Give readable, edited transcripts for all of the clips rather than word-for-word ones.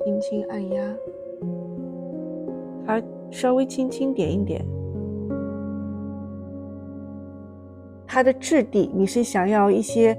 輕輕按壓，它稍微輕輕點一點。它的质地，你是想要一些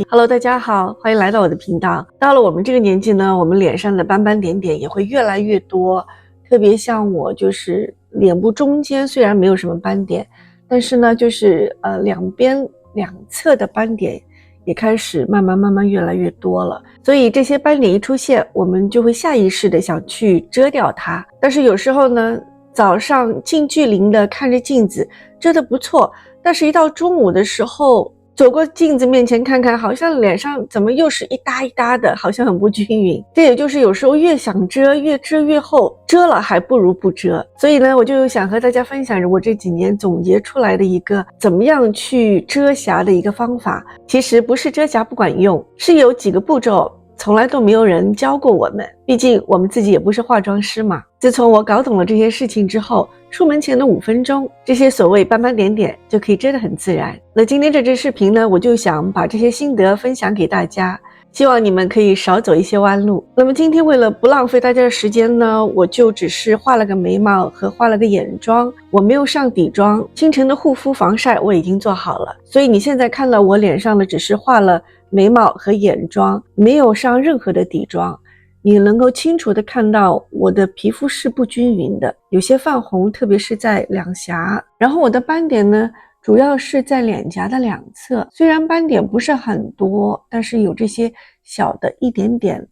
Hello， 大家好，歡迎來到我的頻道。到了我們這個年紀呢，我們臉上的斑斑點點也會越來越多，特別像我，就是臉部中間雖然沒有什麼斑點，但是呢，就是兩邊兩側的斑點也開始慢慢越來越多了。所以這些斑點一出現，我們就會下意識的想去遮掉它。但是有時候呢，早上近距離的看着鏡子遮得不錯，但是一到中午的時候，走過鏡子面前看看，好像臉上怎麼又是一搭一搭的，好像很不均勻。這也就是有時候越想遮，越遮越厚，遮了還不如不遮。所以呢，我就想和大家分享我這幾年总結出來的一個怎麼樣去遮瑕的一個方法。其實不是遮瑕不管用，是有幾個步驟從來都沒有人教過我們，畢竟我們自己也不是化妝師嘛。自從我搞懂了這些事情之後，出门前的5分鐘，這些所謂斑斑點點就可以遮得很自然。那今天這支視頻呢，我就想把這些心得分享給大家，希望你們可以少走一些彎路。那麼今天為了不浪費大家的時間呢，我就只是畫了個眉毛和畫了個眼妝，我沒有上底妝。清晨的護膚防曬我已經做好了，所以你現在看到我臉上的只是畫了眉毛和眼妝，沒有上任何的底妝。你能夠清楚地看到我的皮膚是不均勻的，有些泛紅，特別是在兩颊。然後我的斑點呢，主要是在臉頰的兩側，雖然斑點不是很多，但是有這些小的一點點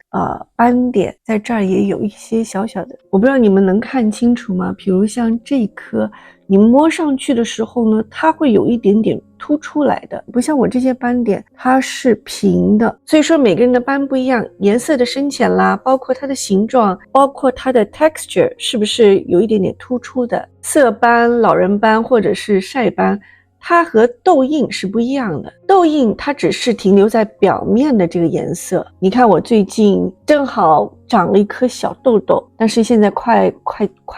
斑點，在這兒也有一些小小的，我不知道你們能看清楚嗎？比如像這一顆，你摸上去的時候呢，它會有一點點凸出來的，不像我這些斑點它是平的。所以說每個人的斑不一樣，顏色的深淺啦，包括它的形狀，包括它的 texture 是不是有一點點突出的，色斑、老人斑或者是曬斑，它和痘印是不一樣的。痘印它只是停留在表面的这個顏色。你看我最近正好長了一顆小痘痘，但是現在快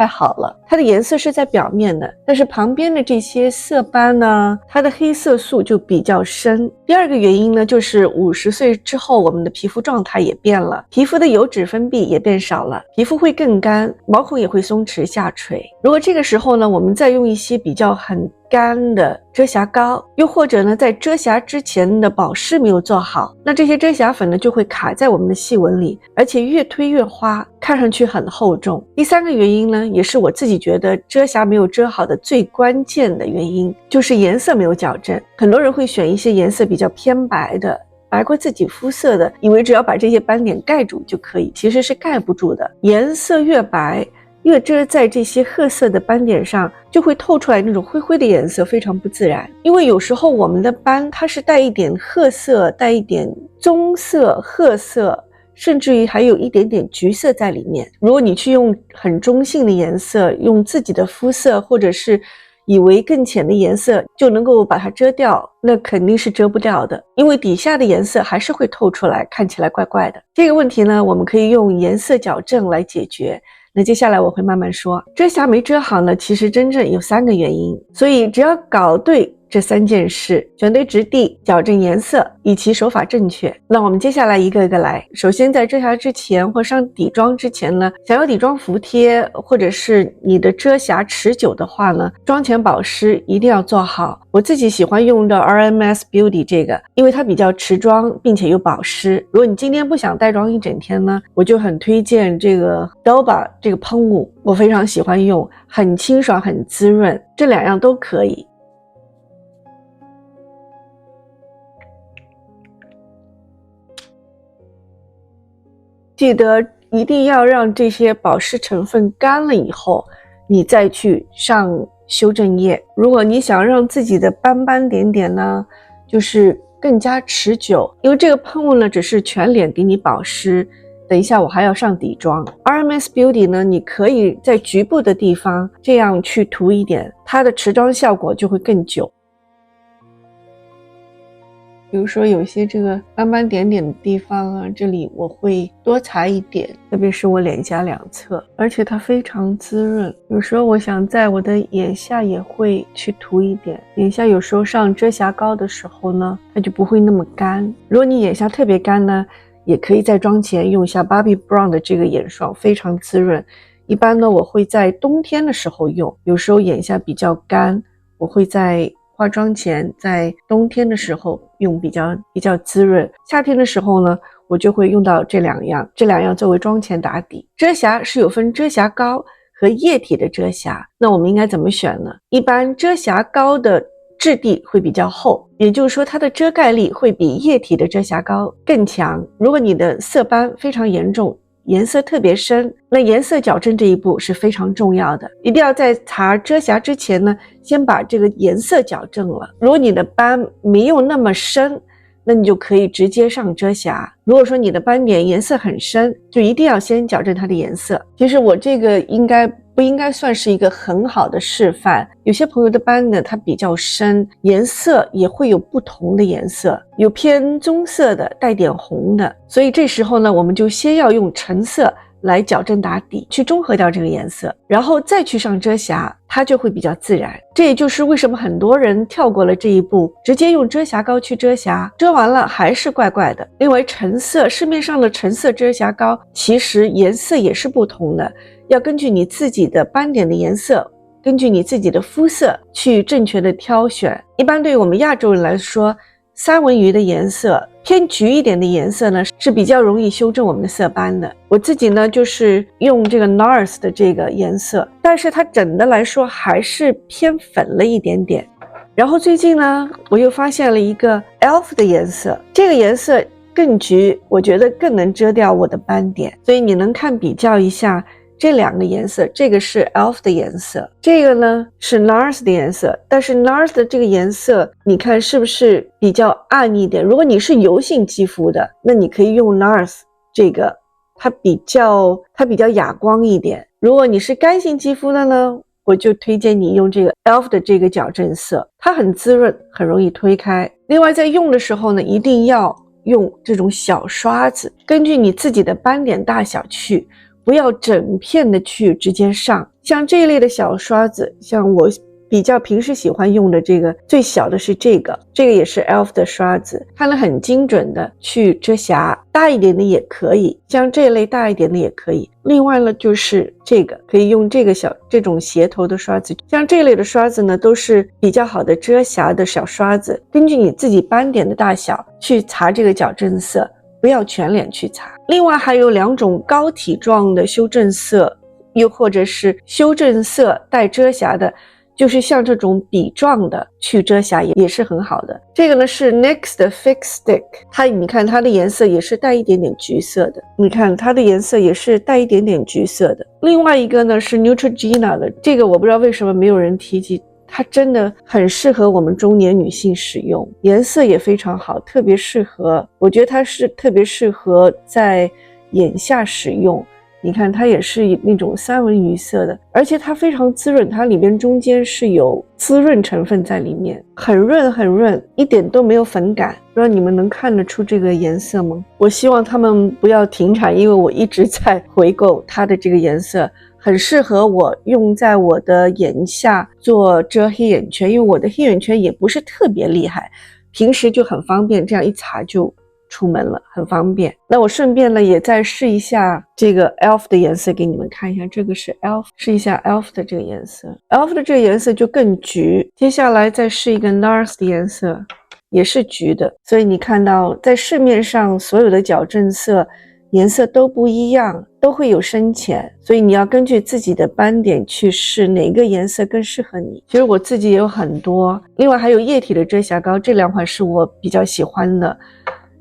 好了。它的顏色是在表面的，但是旁邊的這些色斑呢，它的黑色素就比較深。第二個原因呢，就是50歲之後，我們的皮膚狀態也變了，皮膚的油脂分泌也變少了，皮膚會更乾，毛孔也會鬆弛下垂。如果這個時候呢，我們再用一些比較很乾的遮瑕膏，又或者呢，在遮瑕之前的保湿沒有做好，那這些遮瑕粉呢就会卡在我们的细紋裡，而且越推越花，看上去很厚重。第三個原因呢，也是我自己覺得遮瑕沒有遮好的最關鍵的原因，就是顏色沒有矯正。很多人會選一些顏色比較偏白的，白過自己膚色的，以為只要把這些斑點蓋住就可以，其實是蓋不住的。顏色越白，越遮在這些褐色的斑點上，就會透出來那種灰灰的顏色，非常不自然。因為有時候我們的斑它是帶一點褐色，帶一點棕色、褐色，甚至於還有一點點橘色在裡面。如果你去用很中性的顏色，用自己的膚色，或者是以為更淺的顏色就能夠把它遮掉，那肯定是遮不掉的，因為底下的顏色還是會透出來，看起來怪怪的。這個問題呢，我們可以用顏色矯正來解決。那接下來我會慢慢說。遮瑕沒遮好呢，其實真正有3個原因，所以只要搞對這3件事，選對質地，矯正顏色，以及手法正確，那我們接下來一個一個來。首先在遮瑕之前或上底妝之前呢，想要底妝服帖，或者是你的遮瑕持久的話呢，妝前保濕一定要做好。我自己喜歡用的 RMS Beauty 這個，因為它比較持妝並且有保濕。如果你今天不想帶妝一整天呢，我就很推薦這個 Doba 這個噴霧，我非常喜歡用，很清爽很滋潤，這2樣都可以。記得一定要讓這些保濕成分乾了以後，你再去上修正液。如果你想讓自己的斑斑點點呢，就是更加持久，因為這個噴霧呢只是全臉給你保濕，等一下我還要上底妝。RMS Beauty 呢，你可以在局部的地方這樣去塗一點，它的持妝效果就會更久。比如說有些這個斑斑點點的地方啊，這裡我會多擦一點，特別是我臉頰兩側，而且它非常滋潤。有時候我想在我的眼下也會去塗一點，眼下有時候上遮瑕膏的時候呢，它就不會那麼乾。如果你眼下特別乾呢，也可以在妝前用一下 Bobbi Brown 的这個眼霜，非常滋潤。一般呢，我會在冬天的時候用，有時候眼下比較乾，我會在化妝前，在冬天的時候用比較滋潤。夏天的時候呢，我就會用到這兩樣作為妝前打底。遮瑕是有分遮瑕膏和液體的遮瑕，那我們應該怎麼選呢？一般遮瑕膏的質地會比較厚，也就是說它的遮蓋力會比液體的遮瑕膏更強。如果你的色斑非常嚴重，顏色特別深，那顏色矯正這一步是非常重要的，一定要在擦遮瑕之前呢，先把這個顏色矯正了。如果你的斑沒有那麼深，那你就可以直接上遮瑕。如果說你的斑點顏色很深，就一定要先矯正它的顏色。其實我這個不应該算是一個很好的示範，有些朋友的斑呢，它比較深，顏色也會有不同的颜色，有偏棕色的，帶點紅的，所以這時候呢，我們就先要用橙色來矯正打底，去中和掉這個顏色，然後再去上遮瑕，它就會比較自然。這也就是為什麼很多人跳過了這一步，直接用遮瑕膏去遮瑕，遮完了還是怪怪的。因為橙色，市面上的橙色遮瑕膏其實顏色也是不同的，要根据你自己的斑點的顏色，根据你自己的膚色去正確的挑選。一般對於我們亞洲人來說，三文魚的顏色偏橘一點的顏色呢，是比較容易修正我們的色斑的。我自己呢，就是用這個 NARS 的這個顏色，但是它整的來說還是偏粉了一點點。然後最近呢，我又發現了一個 ELF 的顏色，這個顏色更橘，我覺得更能遮掉我的斑點。所以你能看比較一下這兩個顏色，這個是 ELF 的顏色，這個呢是 NARS 的顏色。但是 NARS 的這個顏色，你看是不是比較暗一點？如果你是油性肌膚的，那你可以用 NARS 這個，它比較啞光一點。如果你是乾性肌膚的呢，我就推薦你用這個 ELF 的這個矯正色，它很滋潤，很容易推開。另外在用的時候呢，一定要用這種小刷子，根据你自己的斑點大小去，不要整片的去直接上。像這一類的小刷子，像我比较平时喜歡用的这個最小的是這個也是 ELF 的刷子，它能很精準的去遮瑕，大一點的也可以，像這一類大一點的也可以。另外呢，就是這個可以用這種斜頭的刷子，像這一類的刷子呢，都是比較好的遮瑕的小刷子，根據你自己斑點的大小去擦這個矯正色，不要全臉去擦。另外還有兩種膏體狀的修正色，又或者是修正色带遮瑕的，就是像這種筆狀的去遮瑕也是很好的。這個呢是 NYX 的 Fix Stick， 你看它的顏色也是帶一點點橘色的，你看它的顏色也是帶一點點橘色的。另外一個呢是 Neutrogena 的，這個我不知道為什麼沒有人提及，它真的很適合我們中年女性使用，顏色也非常好，特別適合，我覺得它是特別適合在眼下使用。你看它也是那种三文魚色的，而且它非常滋潤，它裡邊中間是有滋潤成分在裡面，很潤很潤，一點都沒有粉感。不知道你們能看得出這個顏色嗎？我希望他們不要停產，因為我一直在回購它的這個顏色，很適合我用在我的眼下做遮黑眼圈，因為我的黑眼圈也不是特別厲害，平時就很方便，這樣一擦就出門了，很方便。那我順便呢也再試一下這個 ELF 的顏色給你們看一下，這個是 ELF， 試一下 ELF 的這個顏色， ELF 的這個顏色就更橘。接下來再試一個 NARS 的顏色，也是橘的。所以你看到在市面上所有的矯正色顏色都不一樣，都會有深淺，所以你要根据自己的斑點去試哪個顏色更適合你。其實我自己也有很多，另外還有液體的遮瑕膏，這兩款是我比較喜歡的。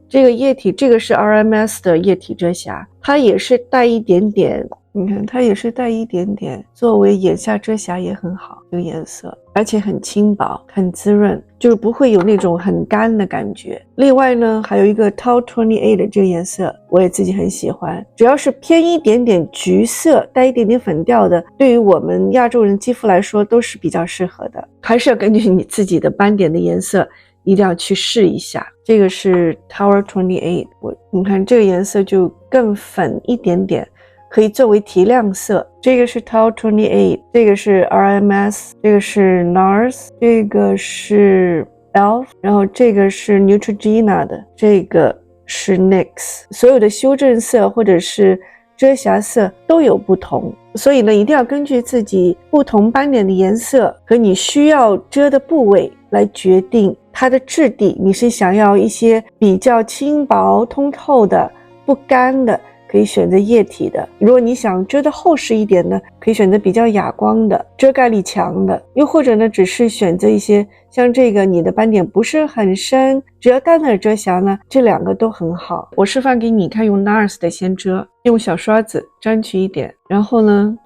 這個液體，這個是 RMS 的液體遮瑕，它也是帶一點點，你看它也是帶一點點，作為眼下遮瑕也很好，這個顏色，而且很輕薄，很滋潤，就是不會有那種很乾的感覺。另外呢，還有一個 TAU28 的這個顏色，我也自己很喜歡，只要是偏一點點橘色，帶一點點粉調的，對於我們亞洲人肌膚來說都是比較適合的。還是要根據你自己的斑點的顏色，一定要去試一下。這個是 TAU28， 你看這個顏色就更粉一點點，可以作為提亮色。這個是 TAU28， 這個是 RMS， 這個是 NARS， 這個是 ELF， 然後這個是 Neutrogena 的，這個是 NYX， 所有的修正色或者是遮瑕色都有不同，所以呢，一定要根据自己不同斑点的颜色和你需要遮的部位来决定它的质地。你是想要一些比较轻薄通透的不干的，可以选择液体的。如果你想遮得厚实一点呢，可以选择比较哑光的，遮盖力强的。又或者呢，只是选择一些像这个你的斑点不是很深，只要淡淡的遮瑕呢，这两个都很好。我示范给你看，用 NARS 的先遮，用小刷子沾取一点，然后呢，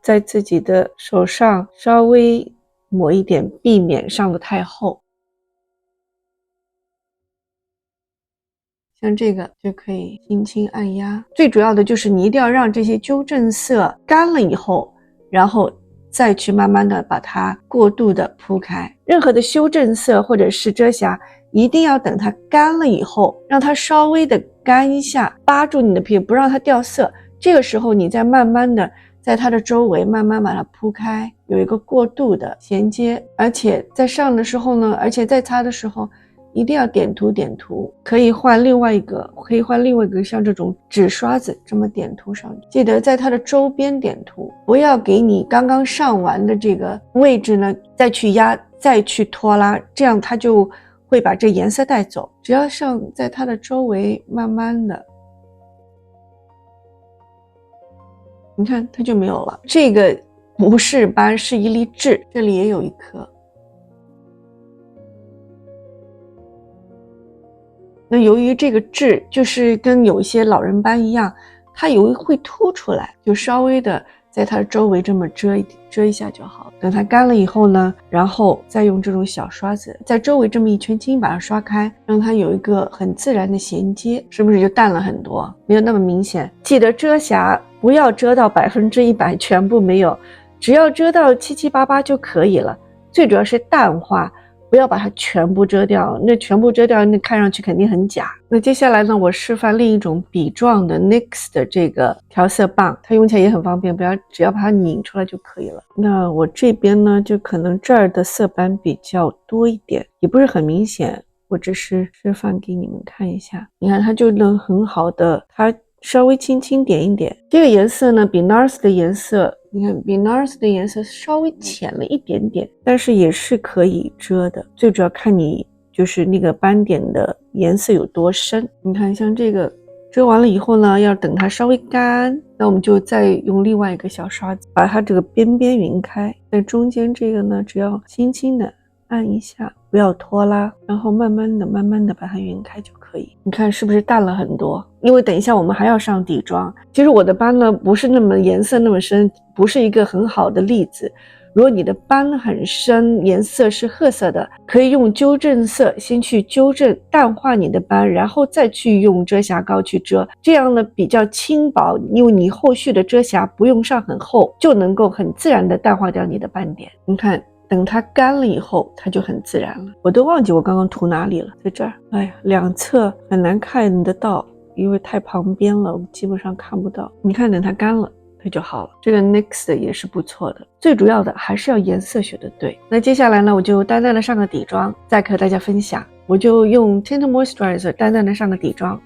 在自己的手上稍微抹一点，避免上得太厚。像这个就可以轻轻按压，最主要的就是你一定要让这些纠正色干了以后，然后再去慢慢的把它过度的铺开。任何的修正色或者是遮瑕，一定要等它干了以后，让它稍微的干一下，扒住你的皮肤，不让它掉色。这个时候你再慢慢的在它的周围慢慢把它铺开，有一个过渡的衔接。而且在上的时候呢，而且在擦的时候一定要点涂，可以换另外一个像这种纸刷子这么点涂上去。记得在它的周边点涂，不要给你刚刚上完的这个位置呢再去压再去拖拉，这样它就会把这颜色带走。只要上在它的周围慢慢的，你看它就没有了。这个不是斑，是一粒痣，这里也有一颗。那由于这个痣就是跟有一些老人斑一样，它会凸出来，就稍微的在它的周围这么遮一下就好。等它干了以后呢，然后再用这种小刷子在周围这么一圈轻把它刷開，讓它有一個很自然的銜接，是不是就淡了很多，沒有那麼明顯。記得遮瑕不要遮到100%全部沒有，只要遮到7、8就可以了。最主要是淡化，不要把它全部遮掉，那全部遮掉那看上去肯定很假。那接下來呢，我示範另一種筆狀的 NYX 的這個調色棒，它用起來也很方便，只要把它擰出來就可以了。那我這邊呢，就可能這兒的色斑比較多一點，也不是很明顯，我只是示範給你們看一下。你看它就能很好的，它稍微輕輕點一點。這個顏色呢，比 NARS 的顏色，你看比 NARS 的顏色稍微淺了一點點，但是也是可以遮的。最主要看你就是那個斑點的顏色有多深。你看像這個遮完了以後呢，要等它稍微乾，那我們就再用另外一個小刷子把它這個邊邊勻開。在中間這個呢，只要輕輕的按一下，不要拖拉，然後慢慢的把它勻開就可以。你看是不是淡了很多？因為等一下我們還要上底妝。其實我的斑呢不是那麼顏色那麼深，不是一個很好的例子。如果你的斑很深，顏色是褐色的，可以用糾正色先去糾正淡化你的斑，然後再去用遮瑕膏去遮，這樣呢比較輕薄，因為你後續的遮瑕不用上很厚，就能夠很自然的淡化掉你的斑點。你看等它乾了以後它就很自然了。我都忘記我剛剛塗哪裡了，在這兒。哎呀，兩側很難看得到，因為太旁邊了，我基本上看不到。你看等它乾了它就好了。這個 NYX 的也是不錯的，最主要的還是要顏色選得對。那接下來呢，我就淡淡的上個底妝，再和大家分享。我就用 Tint Moisturizer 淡淡的上個底妝。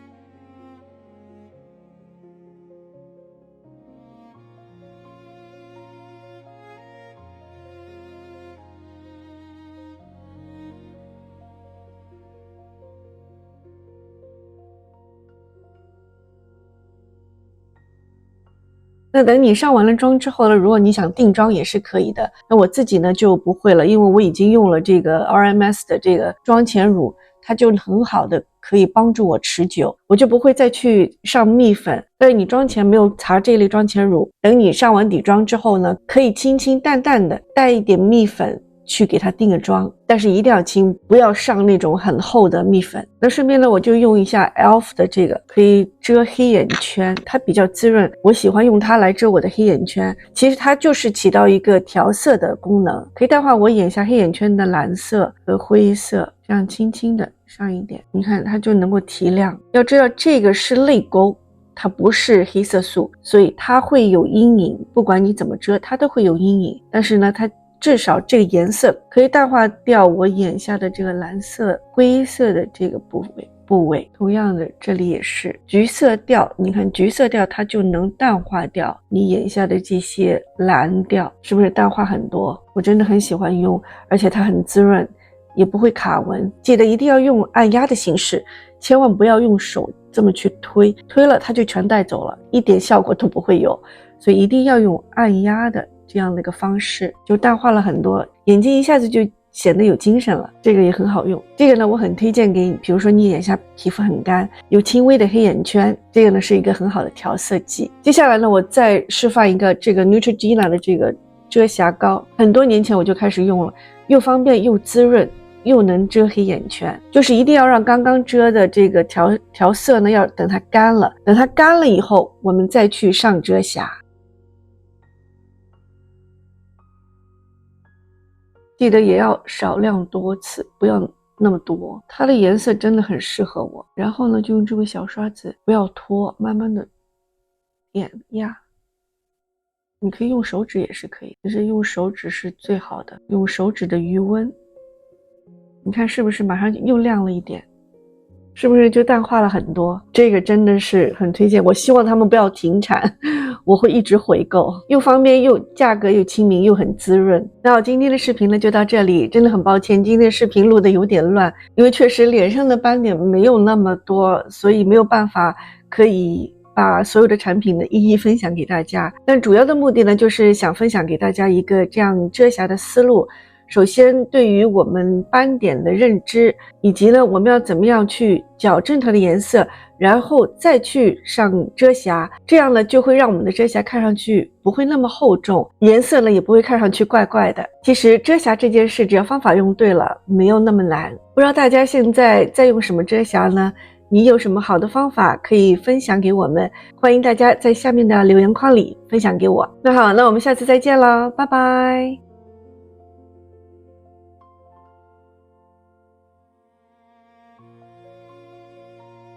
那等你上完了妝之後呢，如果你想定妝也是可以的。那我自己呢就不會了，因為我已經用了這個 RMS 的這個妝前乳，它就很好的可以幫助我持久，我就不會再去上蜜粉。但是你妝前沒有擦這類妝前乳，等你上完底妝之後呢，可以輕輕淡淡的帶一點蜜粉去給它定個妝，但是一定要輕，不要上那種很厚的蜜粉。那順便呢，我就用一下 ELF 的這個，可以遮黑眼圈，它比較滋潤，我喜歡用它來遮我的黑眼圈。其實它就是起到一個調色的功能，可以淡化我眼下黑眼圈的藍色和灰色，這樣輕輕的上一點，你看它就能夠提亮。要知道這個是淚溝，它不是黑色素，所以它會有陰影，不管你怎麼遮它都會有陰影。但是呢，它至少這個顏色可以淡化掉我眼下的這個藍色、灰色的這個部部位。同樣的，這裡也是橘色調，你看橘色調它就能淡化掉你眼下的這些藍調，是不是淡化很多？我真的很喜歡用，而且它很滋潤，也不会卡紋。记得一定要用按压的形式，千萬不要用手這麼去推，推了它就全带走了，一點效果都不会有。所以一定要用按压的這樣的一個方式，就淡化了很多，眼睛一下子就顯得有精神了。這個也很好用，這個呢我很推薦給你，比如說你眼下皮膚很乾，有輕微的黑眼圈，這個呢是一個很好的調色劑。接下來呢我再示範一個這個 Neutrogena 的這個遮瑕膏，很多年前我就開始用了，又方便又滋潤又能遮黑眼圈，就是一定要讓刚刚遮的這個調色呢要等它乾了，等它乾了以後我們再去上遮瑕。记得也要少量多次，不要那麼多。它的顏色真的很適合我。然後呢，就用這个小刷子，不要拖，慢慢的点压。你可以用手指也是可以，但是用手指是最好的，用手指的余温。你看是不是马上又亮了一點？是不是就淡化了很多？这個真的是很推薦，我希望他們不要停產，我會一直回購，又方便又價格又親民又很滋潤。那我今天的視頻呢就到這裡，真的很抱歉今天的視頻錄得有點亂，因為確實臉上的斑點沒有那麼多，所以沒有辦法可以把所有的產品呢一一分享給大家。但主要的目的呢就是想分享給大家一個這樣遮瑕的思路。首先對於我們斑點的認知，以及呢我們要怎麼樣去矯正它的顏色，然後再去上遮瑕，這樣呢就會讓我們的遮瑕看上去不會那麼厚重，顏色呢也不會看上去怪怪的。其實遮瑕這件事只要方法用對了，沒有那麼難。不知道大家現在在用什麼遮瑕呢？你有什麼好的方法可以分享給我們？歡迎大家在下面的留言框裡分享給我。那好，那我們下次再見了，拜拜。